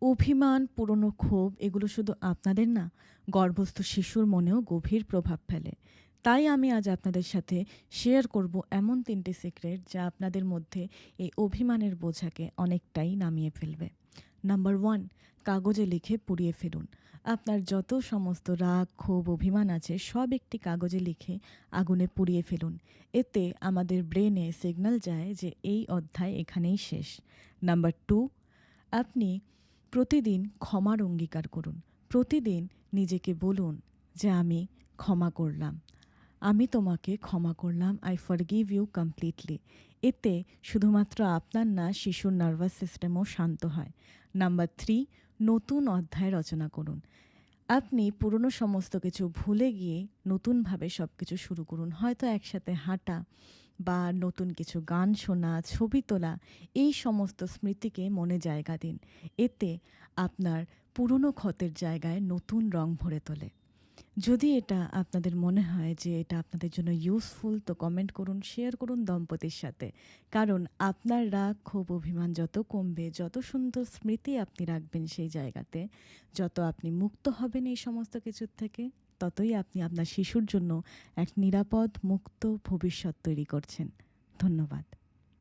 অভিমান, পুরনো ক্ষোভ এগুলো শুধু আপনাদের না, গর্ভস্থ শিশুর মনেও গভীর প্রভাব ফেলে। তাই আমি আজ আপনাদের সাথে শেয়ার করব এমন ৩টি সিক্রেট যা আপনাদের মধ্যে এই অভিমানের বোঝাকে অনেকটাই নামিয়ে ফেলবে। নাম্বার 1, কাগজে লিখে পুড়িয়ে ফেলুন। আপনার যত সমস্ত রাগ, ক্ষোভ, অভিমান আছে সব একটি কাগজে লিখে আগুনে পুড়িয়ে ফেলুন। এতে আমাদের ব্রেনে সিগন্যাল যায় যে এই অধ্যায় এখানেই শেষ। নাম্বার 2, আপনি প্রতিদিন ক্ষমার অঙ্গীকার করুন। প্রতিদিন নিজেকে বলুন যে আমি ক্ষমা করলাম। আমি তোমাকে ক্ষমা করলাম। I forgive you completely. এতে শুধুমাত্র আপনার না, শিশুর নার্ভাস সিস্টেমও শান্ত হয়। নাম্বার 3, নতুন অধ্যায় রচনা করুন। আপনি পুরনো সমস্ত কিছু ভুলে গিয়ে নতুনভাবে সব কিছু শুরু করুন। হয়তো একসাথে হাঁটা বা নতুন কিছু গান শোনা, ছবি তোলা, এই সমস্ত স্মৃতিকে মনে জায়গা দিন। এতে আপনার পুরনো ক্ষতের জায়গায় নতুন রং ভরে তোলে। যদি এটা আপনাদের মনে হয় যে এটা আপনাদের জন্য ইউজফুল, তো কমেন্ট করুন, শেয়ার করুন দম্পতির সাথে। কারণ আপনার রাগ, ক্ষোভ, অভিমান যত কমবে, যত সুন্দর স্মৃতি আপনি রাখবেন সেই জায়গাতে, যত আপনি মুক্ত হবেন এই সমস্ত কিছুর থেকে, ততই আপনি আপনার শিশুর জন্য এক নিরাপদ, মুক্ত ভবিষ্যৎ তৈরি করছেন। ধন্যবাদ।